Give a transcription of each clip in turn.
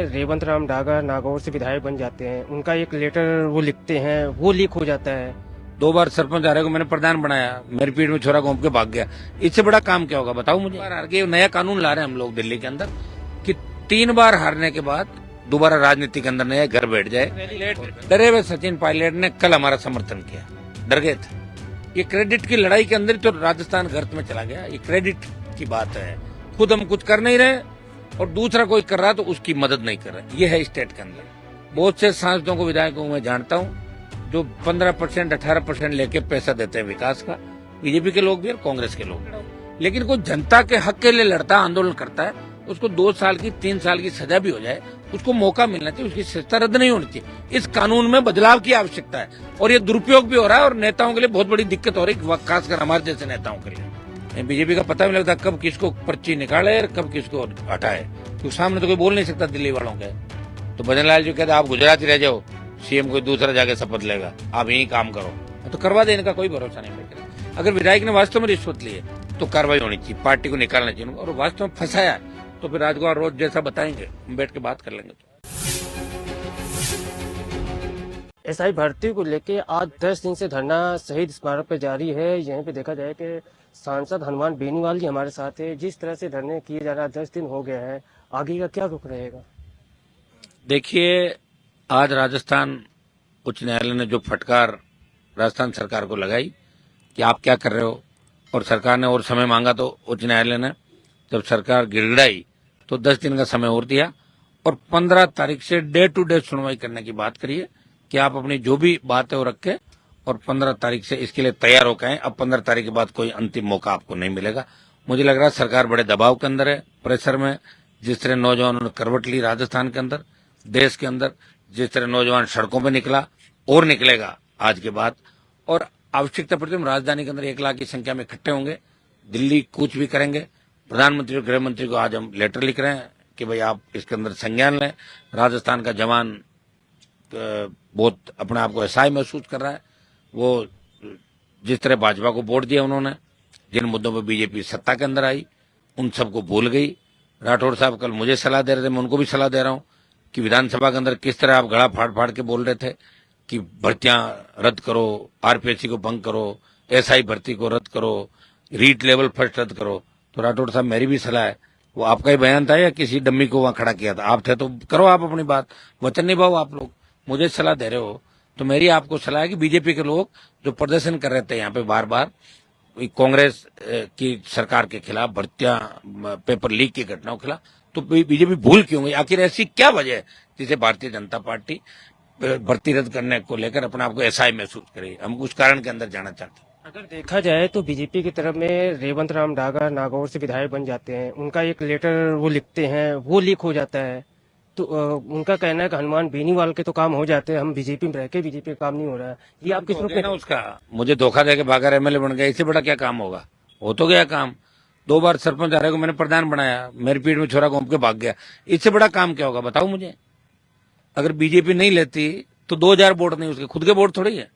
रेवंत राम डागा नागौर से विधायक बन जाते हैं, उनका एक लेटर वो लिखते हैं, वो लीक हो जाता है। 2 बार सरपंच आ रहे को मैंने प्रधान बनाया, मेरी पीठ में छोरा घूम के भाग गया। इससे बड़ा काम क्या होगा बताओ मुझे। हार गए, नया कानून ला रहे हैं हम लोग दिल्ली के अंदर कि 3 बार हारने के बाद दोबारा राजनीति के अंदर नया घर बैठ जाए। डरे हुए सचिन पायलट ने कल हमारा समर्थन किया, डर गए थे। ये क्रेडिट की लड़ाई के अंदर तो राजस्थान गर्त में चला गया। ये क्रेडिट की बात है, खुद हम कुछ कर नहीं रहे और दूसरा कोई कर रहा तो उसकी मदद नहीं कर रहे। ये है स्टेट के अंदर। बहुत से सांसदों को, विधायकों को मैं जानता हूँ जो 15% 18% लेके पैसा देते हैं विकास का, बीजेपी के लोग भी और कांग्रेस के लोग। लेकिन कोई जनता के हक के लिए लड़ता, आंदोलन करता है, उसको 2 साल की 3 साल की सजा भी हो जाए, उसको मौका मिलना चाहिए, उसकी सजा रद्द नहीं होनी चाहिए। इस कानून में बदलाव की आवश्यकता है और ये दुरुपयोग भी हो रहा है और नेताओं के लिए बहुत बड़ी दिक्कत हो रही है, खासकर हमारे जैसे नेताओं के लिए। बीजेपी का पता नहीं लगता कब किसको पर्ची निकाले और कब किसको हटाए, क्योंकि सामने तो कोई बोल नहीं सकता दिल्ली वालों के। तो भजन लाल जी कहते आप गुजराती रह जाओ, सीएम कोई दूसरा जाके शपथ लेगा, आप यही काम करो, तो करवा दे। इनका कोई भरोसा नहीं है। अगर विधायक ने वास्तव में रिश्वत ली है तो कार्रवाई होनी चाहिए, पार्टी को निकालना चाहिए, और वास्तव में फंसाया तो फिर राजगोपाल रोज जैसा बताएंगे, हम बैठ के बात कर लेंगे। एसआई भर्ती को लेके आज 10 दिन से धरना शहीद स्मारक पर जारी है। यहीं पे देखा जाए कि सांसद हनुमान बेनीवाल जी हमारे साथ है। जिस तरह से धरने किए जा रहा है, 10 दिन हो गया है, आगे का क्या रुख रहेगा? देखिए, आज राजस्थान उच्च न्यायालय ने जो फटकार राजस्थान सरकार को लगाई कि आप क्या कर रहे हो, और सरकार ने और समय मांगा तो उच्च न्यायालय ने जब सरकार गिड़गिड़ाई तो 10 दिन का समय और दिया और 15 तारीख से डे टू डे सुनवाई करने की बात करिए कि आप अपनी जो भी बात है वो रखें और 15 तारीख से इसके लिए तैयार होकर आए। अब 15 तारीख के बाद कोई अंतिम मौका आपको नहीं मिलेगा। मुझे लग रहा है सरकार बड़े दबाव के अंदर है, प्रेशर में। जिस तरह नौजवानों ने करवट ली राजस्थान के अंदर, देश के अंदर, जिस तरह नौजवान सड़कों पर निकला और निकलेगा आज के बाद, और आवश्यकता पड़ती है राजधानी के अंदर 1 लाख की संख्या में इकट्ठे होंगे, दिल्ली कूच भी करेंगे। प्रधानमंत्री और गृह मंत्री को आज हम लेटर लिख रहे हैं कि भाई आप इसके अंदर संज्ञान लें। राजस्थान का जवान बहुत अपने आप को असहाय महसूस कर रहा है। वो जिस तरह भाजपा को वोट दिया उन्होंने, जिन मुद्दों पर बीजेपी सत्ता के अंदर आई, उन सबको भूल गई। राठौड़ साहब कल मुझे सलाह दे रहे थे, मैं उनको भी सलाह दे रहा हूं कि विधानसभा के अंदर किस तरह आप गला फाड़ फाड़ के बोल रहे थे कि भर्तियां रद्द करो, आरपीएससी को भंग करो, एसआई भर्ती को रद्द करो, रीट लेवल फर्स्ट रद्द करो। तो राठौड़ साहब मेरी भी सलाह है, वो आपका ही बयान था या किसी डम्मी को वहां खड़ा किया था? आप थे तो करो आप अपनी बात, वचन निभाओ। आप लोग मुझे सलाह दे रहे हो तो मेरी आपको सलाह है कि बीजेपी के लोग जो प्रदर्शन कर रहे थे यहाँ पे बार बार कांग्रेस की सरकार के खिलाफ, भर्तियां पेपर लीक की घटनाओं के खिलाफ, तो बीजेपी भूल क्यों गई? आखिर ऐसी क्या वजह है जिसे भारतीय जनता पार्टी भर्ती रद्द करने को लेकर अपने आप को असहाय महसूस करे? हम उस कारण के अंदर जाना चाहते हैं। अगर देखा जाए तो बीजेपी की तरफ में रेवंत राम डागा नागौर से विधायक बन जाते हैं, उनका एक लेटर वो लिखते हैं, वो लीक हो जाता है। तो उनका कहना है कि हनुमान बेनीवाल के तो काम हो जाते हैं, हम बीजेपी में रह के बीजेपी का काम नहीं हो रहा है। ये आप किस रूप में? उसका मुझे धोखा देके भागा एमएलए बन गया, इससे बड़ा क्या काम होगा? हो तो गया काम। 2 बार सरपंच आ रहे को मैंने प्रधान बनाया, मेरी पीठ में छोरा घूम के भाग गया। इससे बड़ा काम क्या होगा बताओ मुझे। अगर बीजेपी नहीं लेती तो 2000 वोट नहीं, उसके खुद के वोट थोड़ी है,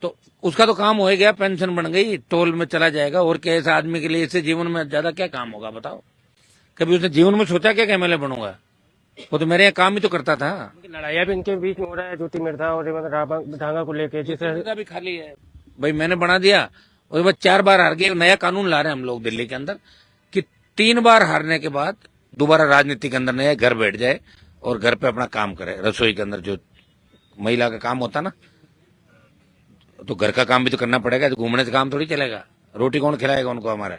तो उसका तो काम हो गया, पेंशन बन गई, टोल में चला जाएगा। और क्या ऐसा आदमी के लिए इससे जीवन में ज्यादा क्या काम होगा बताओ? कभी उसने जीवन में सोचा क्या एमएलए बनूंगा? वो तो मेरे यहाँ काम ही तो करता था। लड़ाइया भी इनके बीच में हो रहा है, ज्योति मिर्धा और रेवंत डागा को लेकर। जिस तरह भी खाली है भाई, मैंने बना दिया, उसके बाद 4 बार हार गए। नया कानून ला रहे हैं हम लोग दिल्ली के अंदर कि 3 बार हारने के बाद दोबारा राजनीति के अंदर नया घर बैठ जाए और घर पे अपना काम करे। रसोई के अंदर जो महिला का काम होता ना, तो घर का काम भी तो करना पड़ेगा, तो घूमने से काम थोड़ी चलेगा। रोटी कौन खिलाएगा उनको? हमारा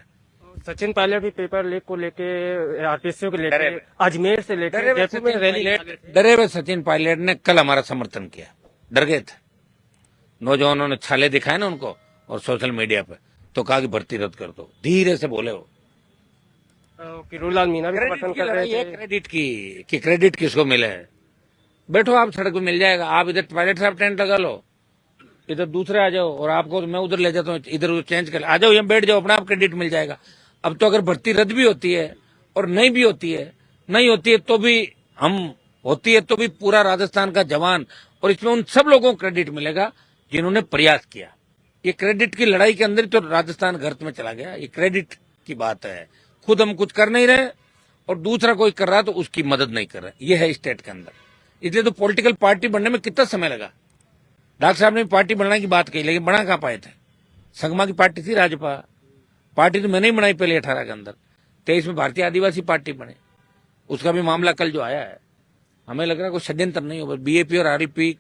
सचिन पायलट भी पेपर लीक को लेके, आरपीएससी को लेके, अजमेर से लेकर जयपुर में रैली। डरे हुए सचिन पायलट ने कल हमारा समर्थन किया, डर गए थे। नौजवानों ने छाले दिखाए ना उनको और सोशल मीडिया पे, तो कहा कि भर्ती रद्द कर दो। धीरे से बोले हो। किरोड़लाल मीणा भी समर्थन कर रहे थे। क्रेडिट की क्रेडिट किसको मिले? बैठो आप, सड़क पे मिल जाएगा। आप इधर पायलट साहब टेंट लगा लो, इधर दूसरे आ जाओ, और आपको मैं उधर ले जाता हूँ, इधर चेंज कर आ जाओ, यहाँ बैठ जाओ, अपना आप क्रेडिट मिल जाएगा। अब तो अगर भर्ती रद्द भी होती है और नहीं भी होती है, नहीं होती है तो भी हम, होती है तो भी पूरा राजस्थान का जवान, और इसमें उन सब लोगों को क्रेडिट मिलेगा जिन्होंने प्रयास किया। ये क्रेडिट की लड़ाई के अंदर तो राजस्थान गर्त में चला गया। ये क्रेडिट की बात है, खुद हम कुछ कर नहीं रहे और दूसरा कोई कर रहा है तो उसकी मदद नहीं कर रहा है। ये है स्टेट के अंदर। इसलिए तो पॉलिटिकल पार्टी बनने में कितना समय लगा। डॉक्टर साहब ने पार्टी बनाने की बात कही, लेकिन बना कहाँ पाए थे। संगमा की पार्टी थी राजपा, पार्टी तो मैंने ही बनाई पहले 18 के अंदर। 23 में भारतीय आदिवासी पार्टी बने, उसका भी मामला कल जो आया है, हमें लग रहा है कोई षड्यंत्र नहीं होगा। बीएपी और आरएलपी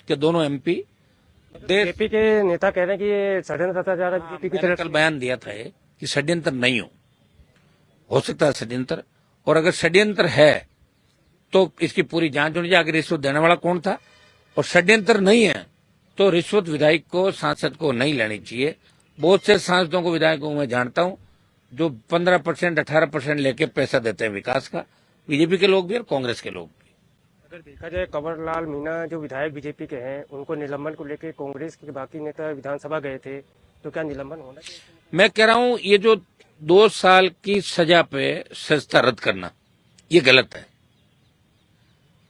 के दोनों एमपी बीजेपी के नेता कह रहे हैं कि ये षड्यंत्र रचा जा रहा है बीजेपी की मैंने तरफ कल बयान दिया था ये कि षड्यंत्र नहीं हो सकता है षड्यंत्र, और अगर षड्यंत्र है तो इसकी पूरी जांच होनी चाहिए। आगे रिश्वत देने वाला कौन था, और षड्यंत्र नहीं है तो रिश्वत विधायक को, सांसद को नहीं लेनी चाहिए। बहुत से सांसदों को, विधायकों को मैं जानता हूं जो 15% 18% लेके पैसा देते हैं विकास का, बीजेपी के लोग भी और कांग्रेस के लोग भी। अगर देखा जाए कंवरलाल मीणा जो विधायक बीजेपी के हैं, उनको निलंबन को लेकर कांग्रेस के बाकी नेता विधानसभा गए थे, तो क्या निलंबन होना चाहिए? मैं कह रहा हूं ये जो 2 साल की सजा पे सजा रद्द करना ये गलत है।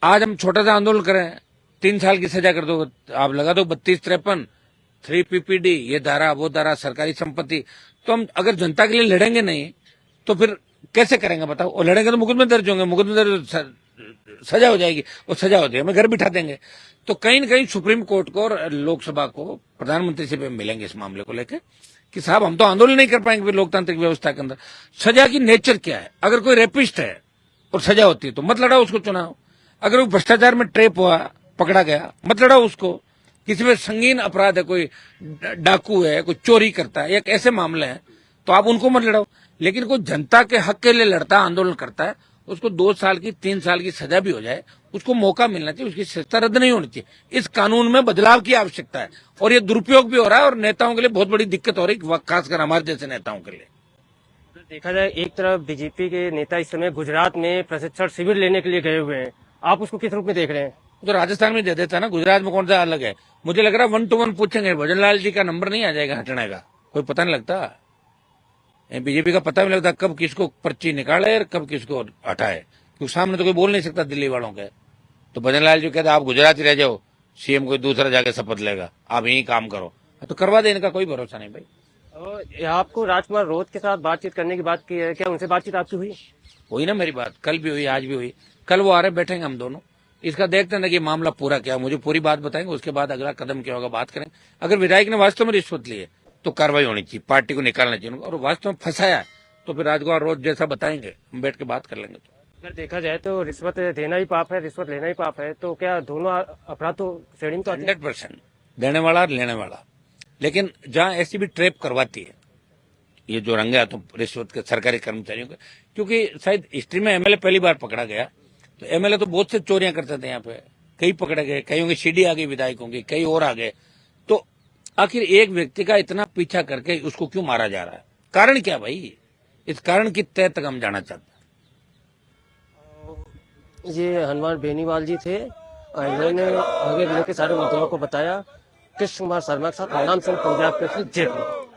आज हम छोटा सा आंदोलन करें, 3 साल की सजा कर दो, आप लगा दो 32-53, 3 PPD, ये धारा वो धारा, सरकारी संपत्ति। तो हम अगर जनता के लिए लड़ेंगे नहीं तो फिर कैसे करेंगे बताओ। और लड़ेंगे तो मुकदमे दर्ज होंगे, मुकदमे दर्ज सजा हो जाएगी, और सजा होती है हमें घर बिठा देंगे। तो कहीं न कहीं सुप्रीम कोर्ट को और लोकसभा को, प्रधानमंत्री से भी मिलेंगे इस मामले को लेकर कि साहब हम तो आंदोलन नहीं कर पाएंगे फिर लोकतांत्रिक व्यवस्था के अंदर। सजा की नेचर क्या है? अगर कोई रेपिस्ट है और सजा होती है तो मत लड़ाओ उसको चुनाव। अगर वो भ्रष्टाचार में ट्रेप हुआ, पकड़ा गया, मत लड़ाओ उसको। किसी में संगीन अपराध है, कोई डाकू है, कोई चोरी करता है, एक ऐसे मामले हैं तो आप उनको मत लड़ाओ। लेकिन कोई जनता के हक के लिए लड़ता है, आंदोलन करता है, उसको 2 साल की 3 साल की सजा भी हो जाए, उसको मौका मिलना चाहिए, उसकी सजा रद्द नहीं होनी चाहिए। इस कानून में बदलाव की आवश्यकता है, और ये दुरुपयोग भी हो रहा है और नेताओं के लिए बहुत बड़ी दिक्कत हो रही है, खासकर हमारे जैसे नेताओं के लिए। देखा जाए एक तरफ बीजेपी के नेता इस समय गुजरात में प्रशिक्षण शिविर लेने के लिए गए हुए हैं, आप उसको किस रूप में देख रहे हैं? तो राजस्थान में दे देता ना, गुजरात में कौन सा अलग है। मुझे लग रहा है 1 to 1 पूछेंगे, भजनलाल जी का नंबर नहीं आ जाएगा हटने का, कोई पता नहीं लगता। बीजेपी का पता नहीं लगता कब किसको पर्ची निकाले और कब किसको हटाए, क्योंकि सामने तो कोई बोल नहीं सकता दिल्ली वालों के। तो भजनलाल जी कहते आप गुजरात ही रह जाओ, सीएम कोई दूसरा जाके शपथ लेगा, आप यही काम करो, तो करवा दे, इनका कोई भरोसा नहीं भाई। और आपको राजकुमार रोत के साथ बातचीत करने की बात की है, क्या उनसे बातचीत आपकी हुई? हुई ना मेरी बात, कल भी हुई, आज भी हुई। कल वो आ रहे, बैठेंगे हम दोनों, इसका देखते हैं कि मामला पूरा क्या, मुझे पूरी बात बताएंगे, उसके बाद अगला कदम क्या होगा बात करें। अगर विधायक ने वास्तव में रिश्वत ली है तो कार्रवाई होनी चाहिए, पार्टी को निकालना चाहिए, और वास्तव में फंसाया तो फिर राजकुमार रोज जैसा बताएंगे, हम बैठ के बात कर लेंगे। अगर देखा जाए तो रिश्वत देना ही पाप है, रिश्वत लेना ही पाप है, तो क्या दोनों अपराध तो श्रेणी में तो आते हैं? 100% देने वाला और लेने वाला। लेकिन जहां ऐसी भी ट्रैप करवाती है ये जो रंगे हाथों रिश्वत के सरकारी कर्मचारियों के, क्योंकि शायद हिस्ट्री में एमएलए पहली बार पकड़ा गया, तो एमएलए तो बहुत से चोरियां करते थे यहाँ पे, कई पकड़े गए, कई होंगे सीडी आ गई विधायकों की, कई और आ गए। तो आखिर एक व्यक्ति का इतना पीछा करके उसको क्यों मारा जा रहा है? कारण क्या भाई? इस कारण की तय तक हम जाना चाहते हैं। ये हनुमान बेनीवाल जी थे, इन्होंने आगे जिले के सारे मुद्दों को बताया। कृष्ण कुमार शर्मा के साथ नाम सिंह, पंजाब के जयपुर।